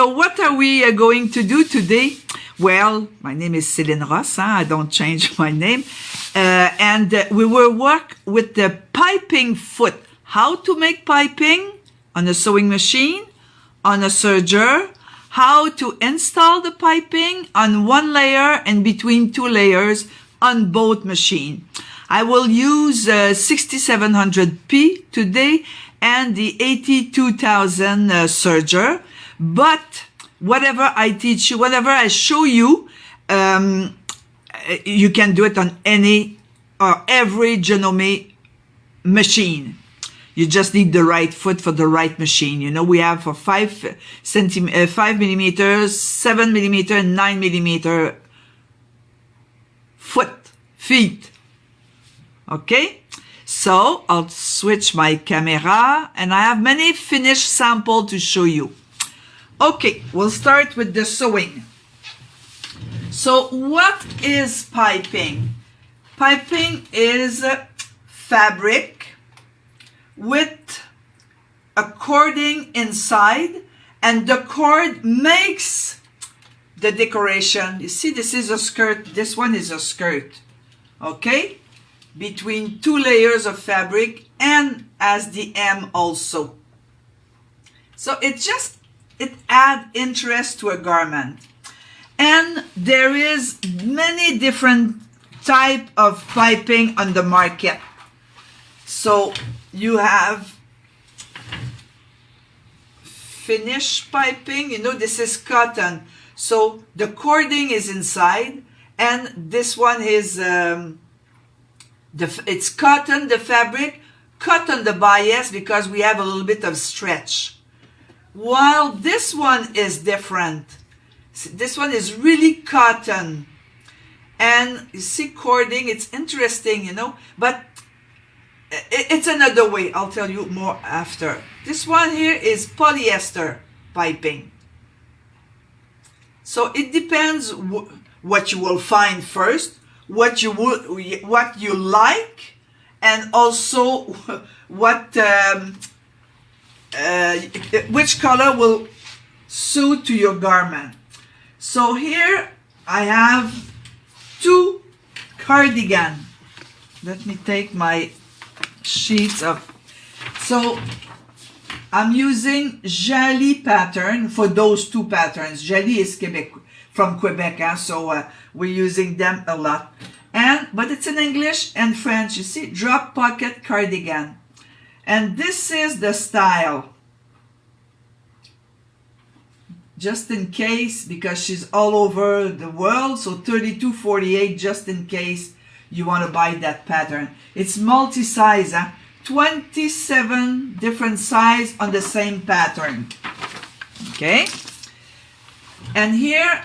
So what are we going to do today? Well, my name is Céline Ross. I don't change my name. And we will work with the piping foot. How to make piping on a sewing machine, on a serger, how to install the piping on one layer and between two layers on both machines. I will use 6700P today and the 82,000 Serger, but whatever I teach you, whatever I show you, you can do it on any or every Janome machine. You just need the right foot for the right machine. You know, we have for 5 millimeters, 7 millimeter, and 9 millimeter feet. Okay, so I'll switch my camera and I have many finished samples to show you. Okay, we'll start with the sewing. So what is piping? Piping is fabric with a cording inside, and the cord makes the decoration. You see, this is a skirt, this one is a skirt, okay? Between two layers of fabric and as the hem also. So it adds interest to a garment. And there is many different type of piping on the market. So you have finished piping, you know, this is cotton. So the cording is inside, and this one is it's cotton, the fabric, cotton the bias, because we have a little bit of stretch. While this one is different. This one is really cotton. And you see cording, it's interesting, you know, but it's another way. I'll tell you more after. This one here is polyester piping. So it depends what you will find first, what you like, and also what which color will suit to your garment. So here I have 2 cardigan. Let me take my sheets of. So I'm using Jali pattern for those 2 patterns. Jali is from Quebec, so we're using them a lot. But it's in English and French. You see, drop pocket cardigan. And this is the style. Just in case, because she's all over the world, so 3248, just in case you want to buy that pattern. It's multi-size, 27 different size on the same pattern. Okay, and here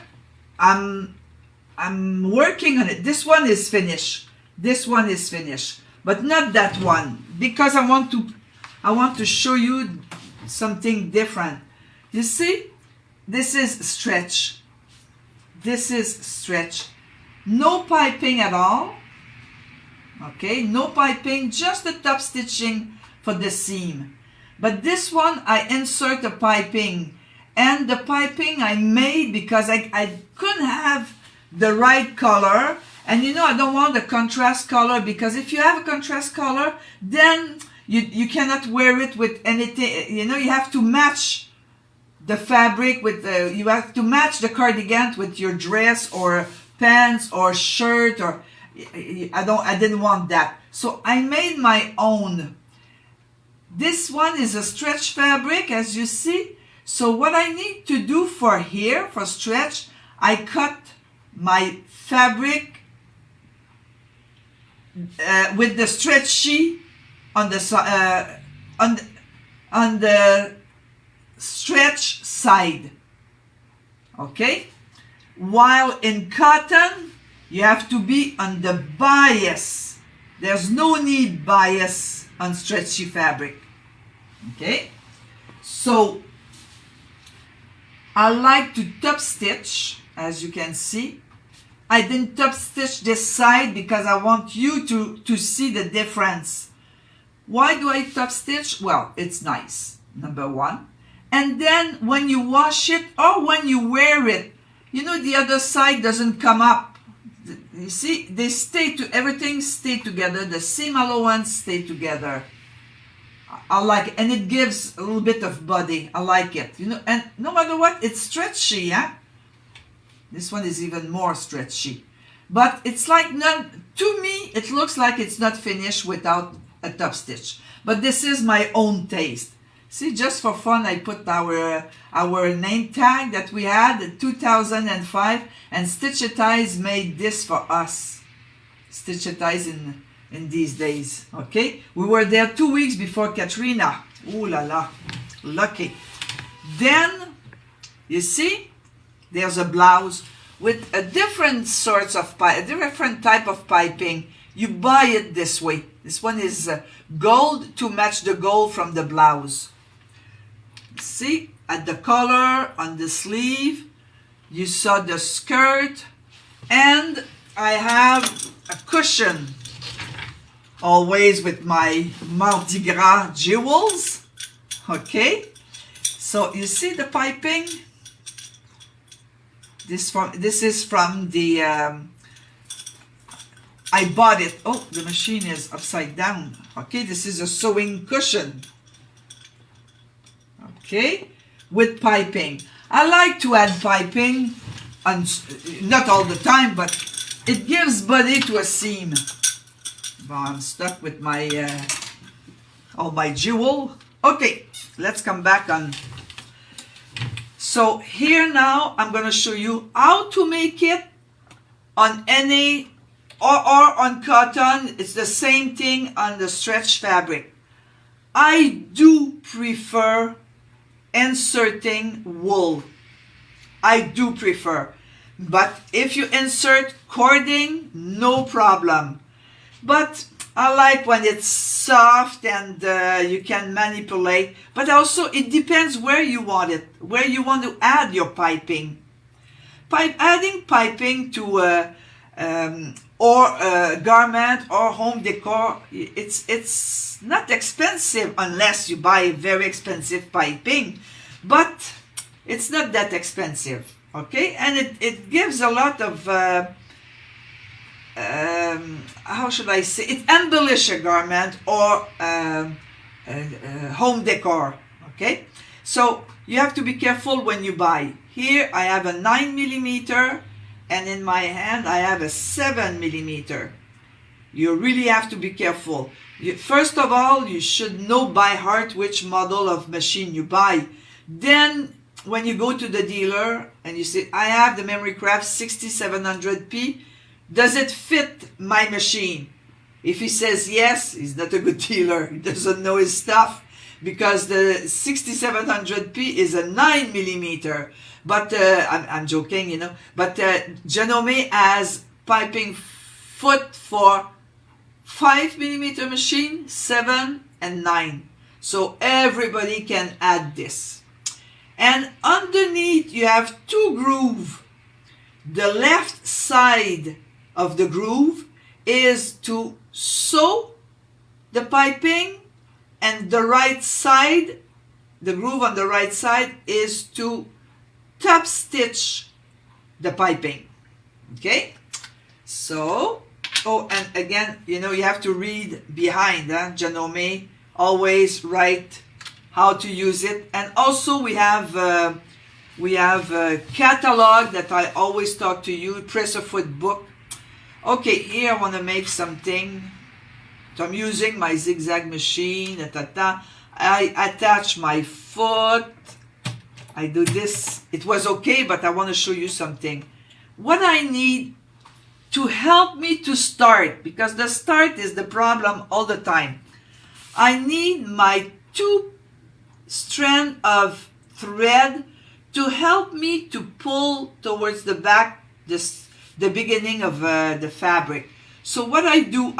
I'm working on it. This one is finished. This one is finished, but not that one, because I want to show you something different. You see? This is stretch. This is stretch. No piping at all. Okay, no piping, just the top stitching for the seam. But this one, I insert a piping. And the piping I made because I couldn't have the right color. And you know, I don't want the contrast color, because if you have a contrast color, then you cannot wear it with anything. You know, you have to match the fabric with you have to match the cardigan with your dress or pants or shirt, or I didn't want that. So I made my own. This one is a stretch fabric, as you see. So what I need to do for here, for stretch, I cut my fabric with the stretchy on the stretch side. Okay, while in cotton you have to be on the bias. There's no need bias on stretchy fabric. Okay, so I like to top stitch. As you can see, I didn't top stitch this side because I want you to see the difference. Why do I top stitch? Well, it's nice, number one. And then when you wash it or when you wear it, you know, the other side doesn't come up. You see, they stay to, everything stay together. The seam allowance stay together. I like it, and it gives a little bit of body. I like it, you know, and no matter what, it's stretchy, yeah? This one is even more stretchy. But it's like, not, to me, it looks like it's not finished without a top stitch. But this is my own taste. See, just for fun, I put our name tag that we had in 2005, and Stitchetize made this for us. Stitchetize in these days, okay? We were there 2 weeks before Katrina. Ooh la la, lucky. Then, you see, there's a blouse with a different sorts of pipe, a different type of piping. You buy it this way. This one is gold to match the gold from the blouse. See, at the collar, on the sleeve, you saw the skirt, and I have a cushion, always with my Mardi Gras jewels, okay? So you see the piping? This is from the, I bought it. Oh, the machine is upside down. Okay, this is a sewing cushion. Okay, with piping. I like to add piping, and not all the time, but it gives body to a seam. Well, I'm stuck with my all my jewel. Okay, let's come back on. So here now I'm going to show you how to make it on any or on cotton. It's the same thing on the stretch fabric. I do prefer inserting wool. I do prefer. But if you insert cording, no problem. But I like when it's soft and you can manipulate. But also it depends where you want it, where you want to add your piping. Adding piping to a garment or home decor, it's not expensive unless you buy very expensive piping, but it's not that expensive, okay? And it gives a lot of how should I say, it embellish a garment or home decor, okay? So you have to be careful when you buy. Here I have a 9mm, and in my hand I have a 7mm. You really have to be careful. First of all, you should know by heart which model of machine you buy. Then when you go to the dealer and you say, I have the Memory Craft 6700P, does it fit my machine? If he says yes, he's not a good dealer. He doesn't know his stuff, because the 6700P is a 9mm. But I'm joking, you know. But Janome has piping foot for 5mm machine, 7 and 9. So everybody can add this. And underneath you have two grooves. The left side of the groove is to sew the piping, and the right side, the groove on the right side, is to top stitch the piping. Okay, so and again, you know, you have to read behind. Janome always write how to use it. And also we have a catalog that I always talk to you, press a foot book. Okay, here I want to make something. So I'm using my zigzag machine. I attach my foot. I do this. It was okay, but I want to show you something. What I need to help me to start, because the start is the problem all the time. I need my 2 strands of thread to help me to pull towards the back, the beginning of the fabric. So what I do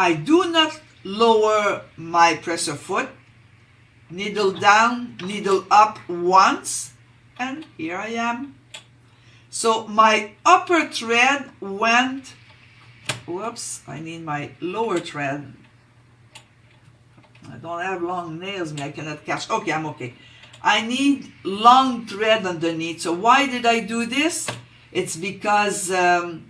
not lower my presser foot, needle down, needle up once, and here I am. So my upper thread went, whoops, I need my lower thread. I don't have long nails, I cannot catch. Okay, I'm okay. I need long thread underneath. So why did I do this? It's because I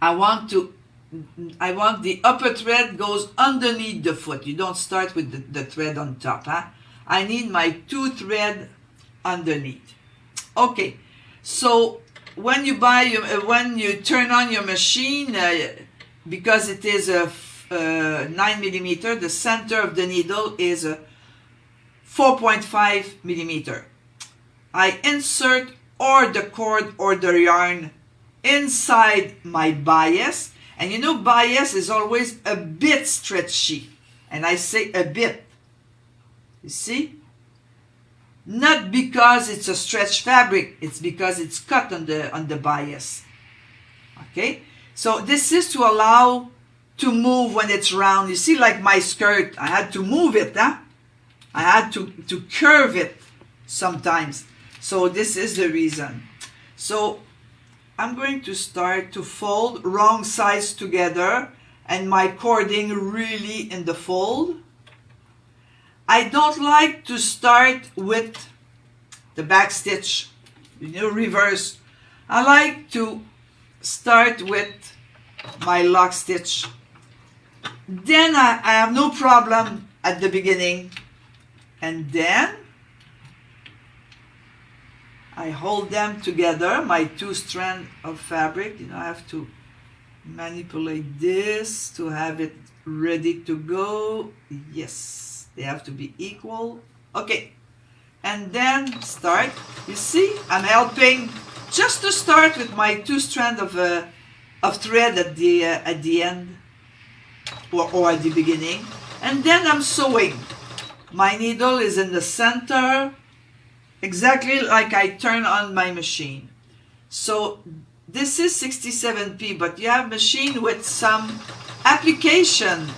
want the upper thread goes underneath the foot. You don't start with the thread on top. Huh? I need my 2 thread underneath. Okay, so when you turn on your machine, because it is a 9 millimeter, the center of the needle is a 4.5 millimeter. I insert or the cord or the yarn inside my bias, and you know bias is always a bit stretchy, and I say a bit. You see? Not because it's a stretch fabric, it's because it's cut on the bias. Okay? So this is to allow to move when it's round. You see, like my skirt, I had to move it, huh? I had to curve it sometimes. So this is the reason. So I'm going to start to fold wrong sides together and my cording really in the fold. I don't like to start with the back stitch, reverse. I like to start with my lock stitch. Then I have no problem at the beginning. And then I hold them together, my 2 strands of fabric. I have to manipulate this to have it ready to go. Yes, they have to be equal. Okay, and then start. You see, I'm helping just to start with my 2 strands of thread at the end or at the beginning, and then I'm sewing. My needle is in the center, exactly like I turn on my machine. So this is 67p, but you have machine with some application.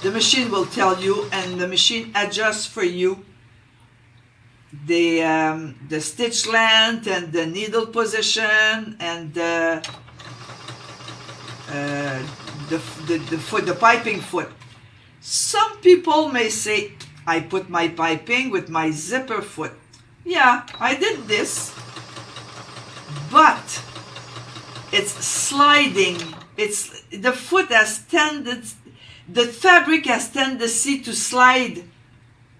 The machine will tell you, and the machine adjusts for you the stitch length and the needle position and the piping foot. Some people may say, I put my piping with my zipper foot. Yeah, I did this, but it's sliding. The foot has the fabric has tendency to slide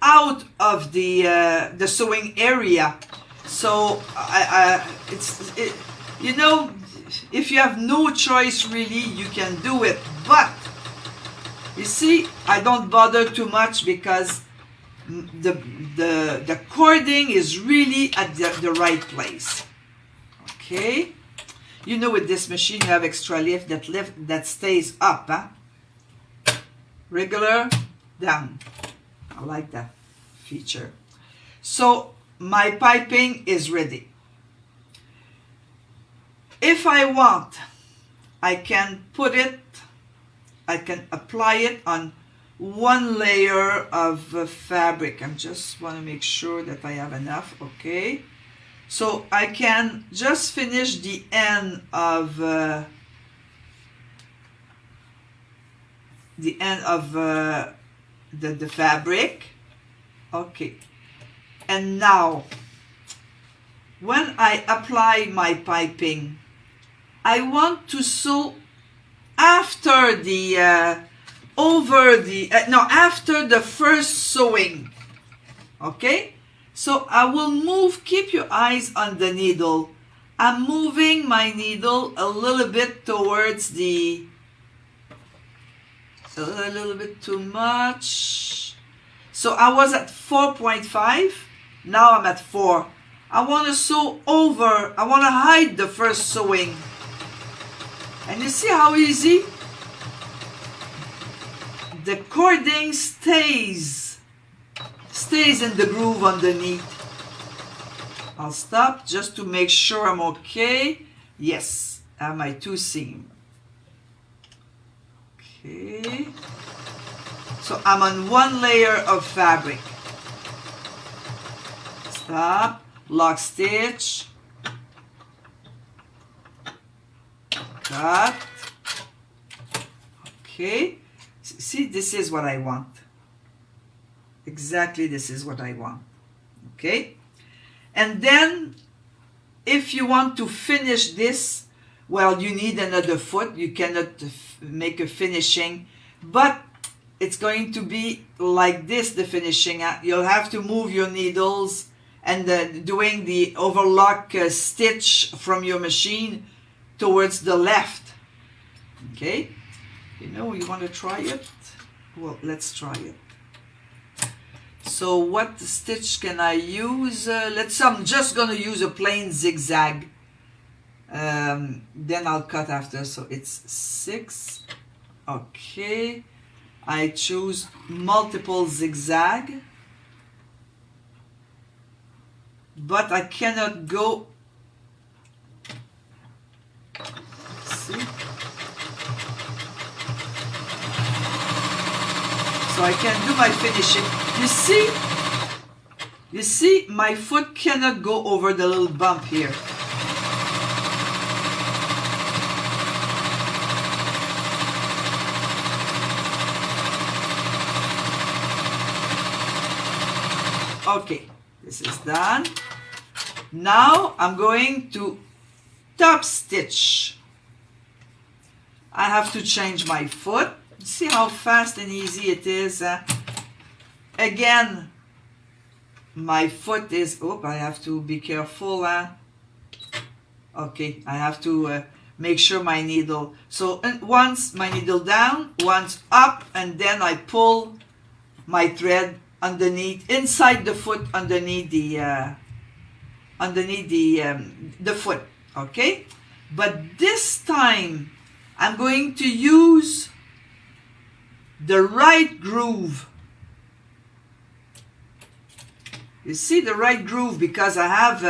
out of the sewing area. So if you have no choice really, you can do it. But you see, I don't bother too much because the cording is really at the right place. Okay, with this machine you have extra lift that stays up, huh? Regular, down. I like that feature. So my piping is ready. If I want, I can apply it on 1 layer of fabric. I just want to make sure that I have enough. Okay, so I can just finish the end of the fabric. Okay, and now when I apply my piping, I want to sew after after the first sewing. Okay, so I will move. Keep your eyes on the needle. I'm moving my needle a little bit towards a little bit too much. So I was at 4.5, now I'm at 4. I want to sew over, I want to hide the first sewing. And you see how easy? The cording stays in the groove underneath. I'll stop just to make sure I'm okay. Yes, I have my 2 seams. Okay, so I'm on 1 layer of fabric. Stop, lock stitch, cut. Okay, see, this is what I want. Exactly, this is what I want. Okay, and then if you want to finish this, well, you need another foot. You cannot make a finishing, but it's going to be like this, the finishing. You'll have to move your needles and doing the overlock stitch from your machine towards the left. Okay, you want to try it? Well, let's try it. So what stitch can I use? I'm just going to use a plain zigzag. Then I'll cut after. So it's 6. Okay. I choose multiple zigzag. But I cannot go. See? So I can do my finishing. You see, my foot cannot go over the little bump here. Okay, this is done. Now I'm going to top stitch. I have to change my foot. See how fast and easy it is. Again, my foot is, I have to be careful. Okay, I have to make sure my needle, so once my needle down, once up, and then I pull my thread underneath, inside the foot, underneath the foot. Okay, but this time I'm going to use the right groove. You see the right groove, because I have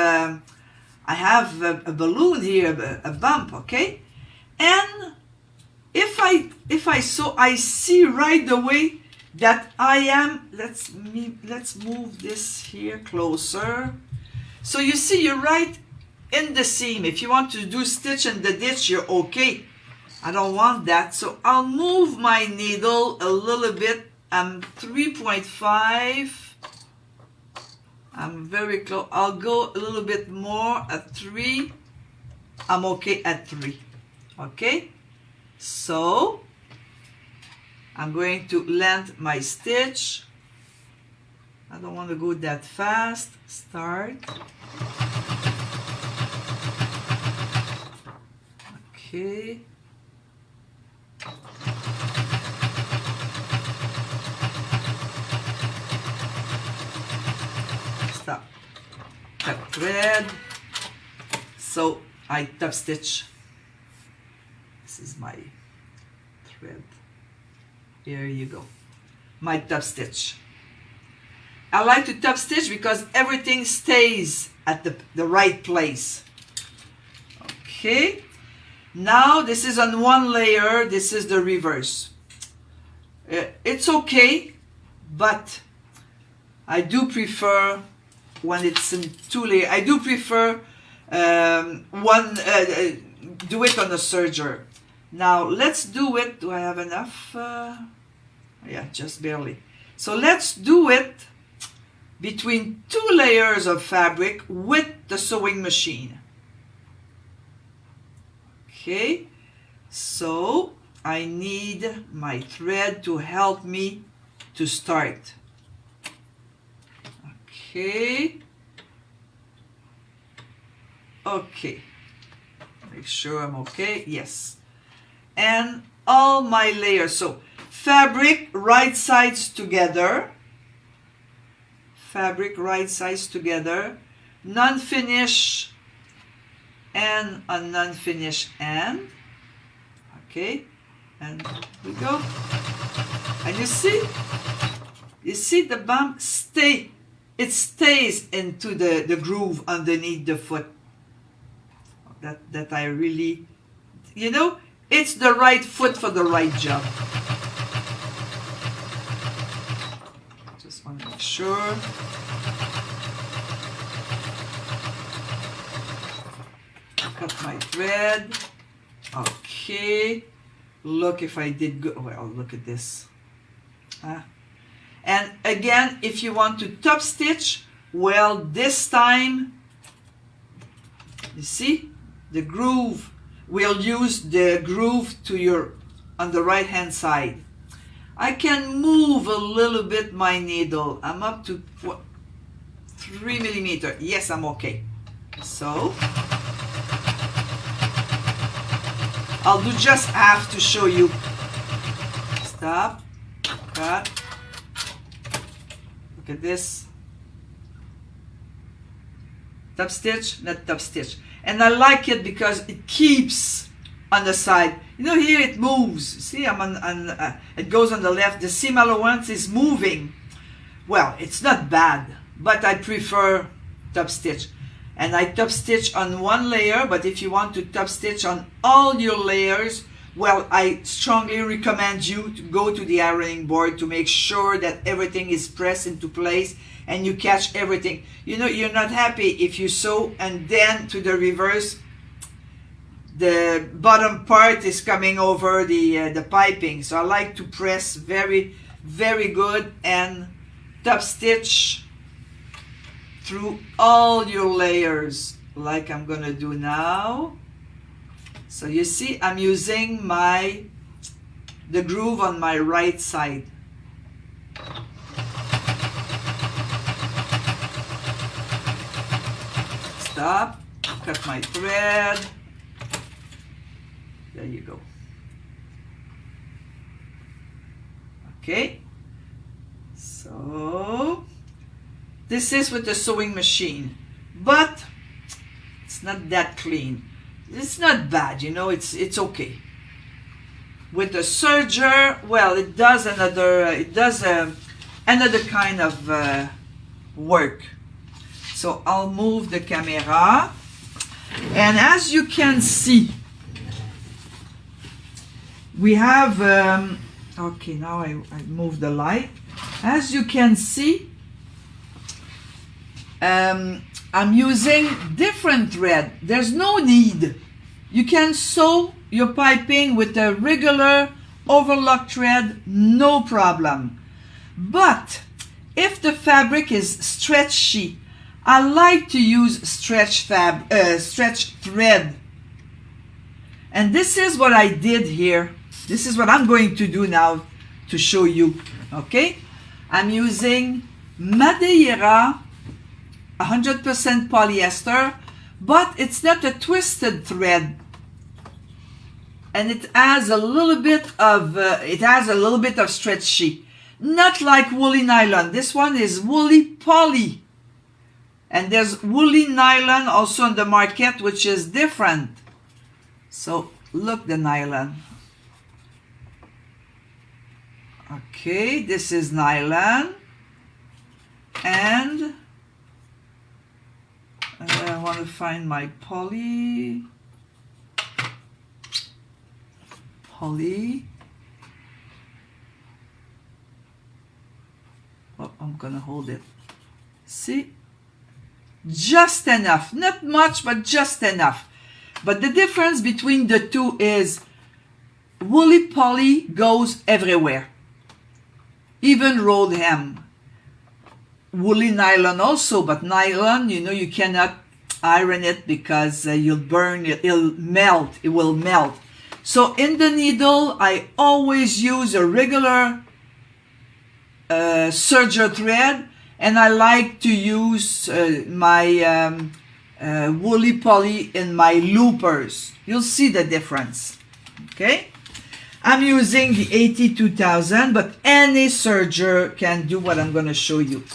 a balloon here, a bump. Okay, and if I see right away that I am, let's move this here closer. So you see, you're right in the seam. If you want to do stitch in the ditch, you're okay. I don't want that, so I'll move my needle a little bit. I'm 3.5. I'm very close. I'll go a little bit more at 3. I'm okay at 3. Okay, so I'm going to land my stitch. I don't want to go that fast. Start. Okay. Stop. Cut thread. So I top stitch. This is my thread. Here you go. My top stitch. I like to top stitch because everything stays at the right place. Okay. Now this is on one layer. This is the reverse. It's okay, but I do prefer when it's in 2 layers. I do prefer do it on a serger. Now let's do it. Do I have enough? Yeah, just barely. So let's do it between 2 layers of fabric with the sewing machine. Okay, so I need my thread to help me to start. Okay. Okay. Make sure I'm okay. Yes. And all my layers. So fabric right sides together. Fabric right sides together. Non-finish and a non-finish end. Okay. And we go. And you see the bump stay. It stays into the groove underneath the foot. That I really, it's the right foot for the right job. Just want to make sure. Cut my thread. Okay. Look, if I did good. Well, look at this. And again, if you want to top stitch Well, this time, you see, the groove, we'll use the groove on the right hand side. I can move a little bit my needle. I'm up to 3 millimeter. Yes, I'm okay. So, I'll do just half to show you. Stop, cut. Look at this. Top stitch, not top stitch. And I like it because it keeps on the side. You know, here it moves. See, I'm it goes on the left. The seam allowance is moving. Well, it's not bad, but I prefer top stitch. And I top stitch on one layer, but if you want to top stitch on all your layers, well, I strongly recommend you to go to the ironing board to make sure that everything is pressed into place and you catch everything. You know, you're not happy if you sew and then to the reverse, the bottom part is coming over the piping. So I like to press very, very good and top stitch through all your layers, like I'm gonna do now. So you see, I'm using the groove on my right side. Stop, cut my thread. There you go. Okay, so this is with the sewing machine, but it's not that clean. It's not bad, you know, it's okay. With the serger, well, it does another kind of work. So I'll move the camera, and as you can see, we have okay, now I move the light. As you can see, I'm using different thread. There's no need. You can sew your piping with a regular overlock thread, no problem. But if the fabric is stretchy, I like to use stretch thread. And this is what I did here. This is what I'm going to do now to show you. Okay? I'm using Madeira 100% polyester, but it's not a twisted thread, and it has a little bit of stretchy, not like woolly nylon. This one is woolly poly, and there's woolly nylon also on the market, which is different. So look, the nylon. Okay, this is nylon, and I want to find my poly. Oh, I'm gonna hold it. See? Just enough. Not much, but just enough. But the difference between the two is woolly poly goes everywhere. Even rolled hem. Woolly nylon also, but nylon, you know, you cannot iron it because you'll burn it, it'll melt, it will melt. So in the needle, I always use a regular serger thread, and I like to use my woolly poly in my loopers. You'll see the difference. Okay? I'm using the 82,000, but any serger can do what I'm going to show you.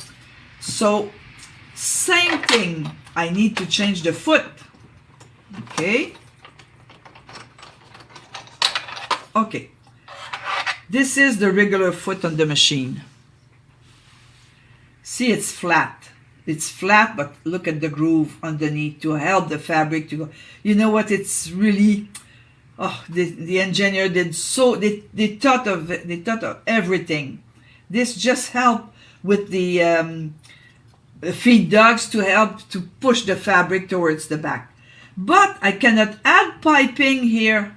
So, same thing, I need to change the foot. Okay. Okay. This is the regular foot on the machine. See, it's flat. It's flat, but look at the groove underneath to help the fabric to go. You know what? It's really, oh, the engineer did so, they thought of everything. This just helped with the feed dogs to help to push the fabric towards the back. But I cannot add piping here.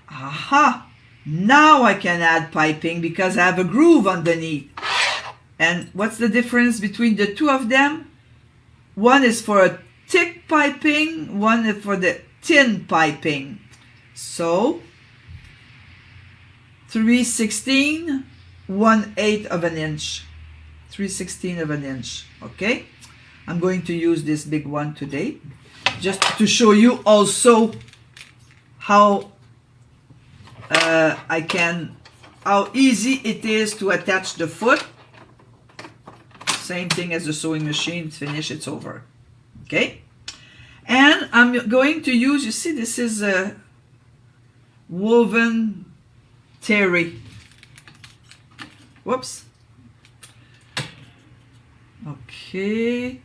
Aha! Now I can add piping because I have a groove underneath. And what's the difference between the two of them? One is for a thick piping, one is for the thin piping. So 3/16, 1/8 of an inch. 3/16 of an inch. Okay, I'm going to use this big one today, just to show you also how how easy it is to attach the foot. Same thing as the sewing machine. Finish, it's over. Okay, and I'm going to use, you see, this is a woven terry. Whoops. Okay,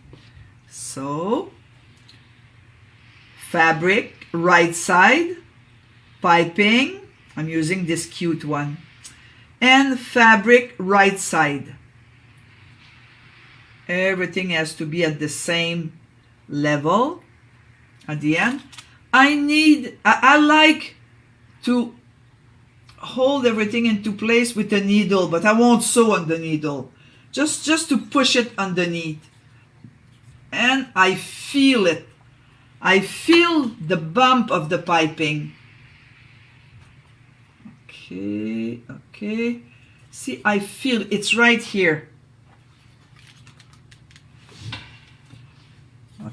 so fabric, right side, piping, I'm using this cute one, and fabric, right side. Everything has to be at the same level at the end. I like to hold everything into place with a needle, but I won't sew on the needle. Just to push it underneath. And I feel it. I feel the bump of the piping. Okay, okay. See, I feel it's right here.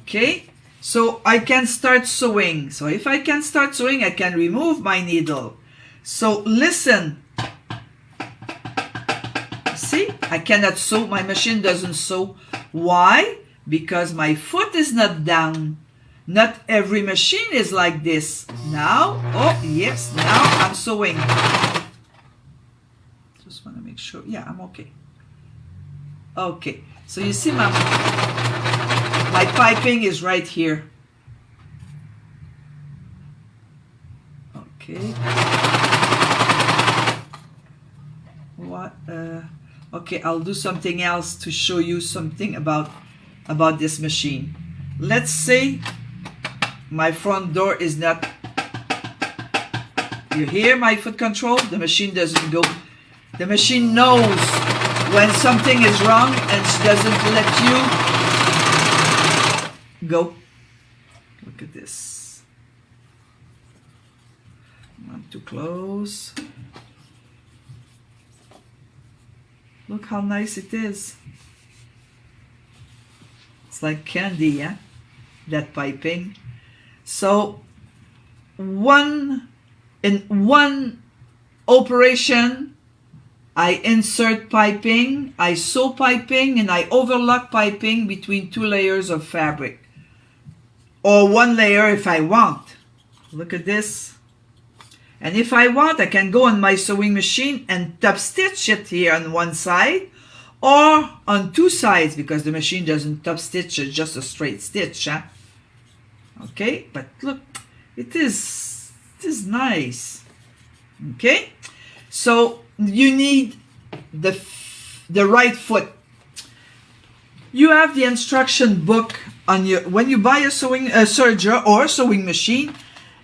Okay, so I can start sewing. So if I can start sewing, I can remove my needle. So listen. See, I cannot sew. My machine doesn't sew. Why? Because my foot is not down. Not every machine is like this. Now, oh yes, now I'm sewing. Just want to make sure. Yeah, I'm okay. Okay, so you see my piping is right here. Okay. What? Okay, I'll do something else to show you something about this machine. Let's say my front door is not. You hear my foot control? The machine doesn't go. The machine knows when something is wrong and she doesn't let you go. Look at this. I'm too close. Look how nice it is. It's like candy, yeah? That piping. So in one operation, I insert piping, I sew piping, and I overlock piping between two layers of fabric. Or one layer if I want. Look at this. And if I want, I can go on my sewing machine and top stitch it here on one side or on two sides, because the machine doesn't top stitch, it's just a straight stitch. Huh? Okay, but look, it is nice. Okay, so you need the right foot. You have the instruction book on your, when you buy a serger or sewing machine.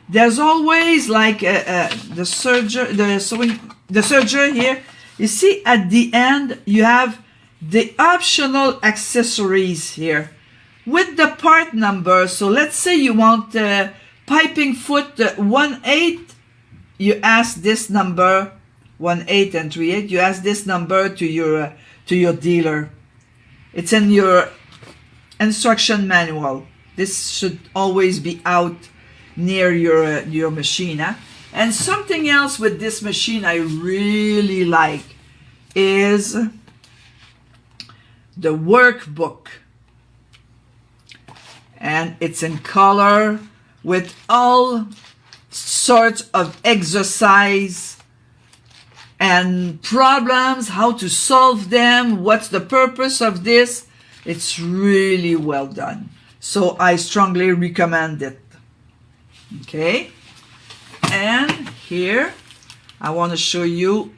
There's always like the serger here. You see at the end you have the optional accessories here with the part number. So let's say you want piping foot 1/8. You ask this number, 1/8 and 3/8. You ask this number to your dealer. It's in your instruction manual. This should always be out near your machine. Huh? And something else with this machine I really like is the workbook, and it's in color with all sorts of exercise and problems, how to solve them, what's the purpose of this. It's really well done, so I strongly recommend it. Okay, and here I want to show you.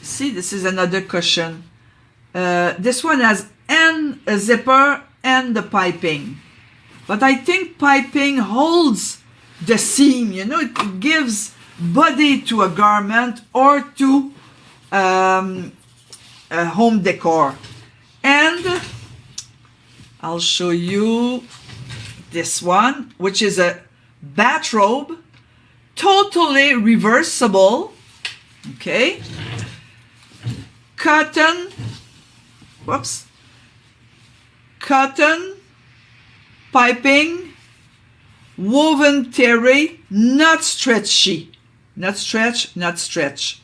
See, this is another cushion. This one has a zipper and the piping, but I think piping holds the seam. You know, it gives body to a garment or to home decor. And I'll show you this one, which is a bathrobe, totally reversible. Okay, cotton, whoops, cotton piping, woven terry, not stretchy, not stretch.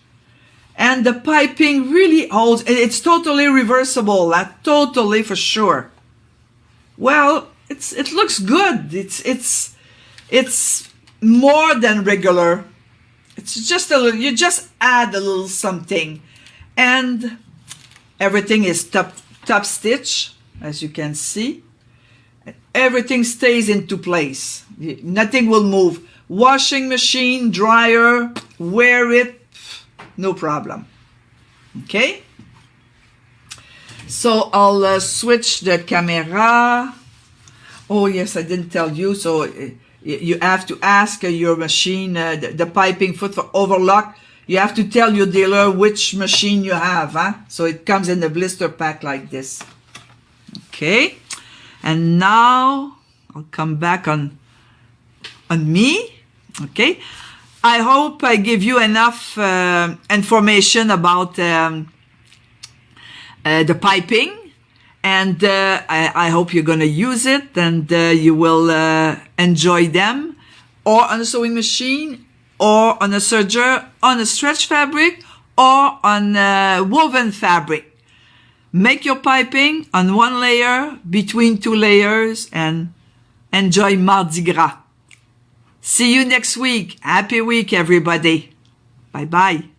And the piping really holds, and it's totally reversible, totally for sure. Well, it looks good. It's more than regular. It's just a little, you just add a little something. And everything is top stitch, as you can see. Everything stays into place. Nothing will move. Washing machine, dryer, wear it, no problem. Okay? So I'll switch the camera. Oh yes, I didn't tell you. So you have to ask your machine, the piping foot for overlock. You have to tell your dealer which machine you have. Huh? So it comes in a blister pack like this. Okay. And now I'll come back on me. Okay. I hope I give you enough information about the piping, and I hope you're going to use it, and you will enjoy them, or on a sewing machine, or on a serger, on a stretch fabric, or on woven fabric. Make your piping on one layer, between two layers, and enjoy Mardi Gras. See you next week. Happy week, everybody. Bye-bye.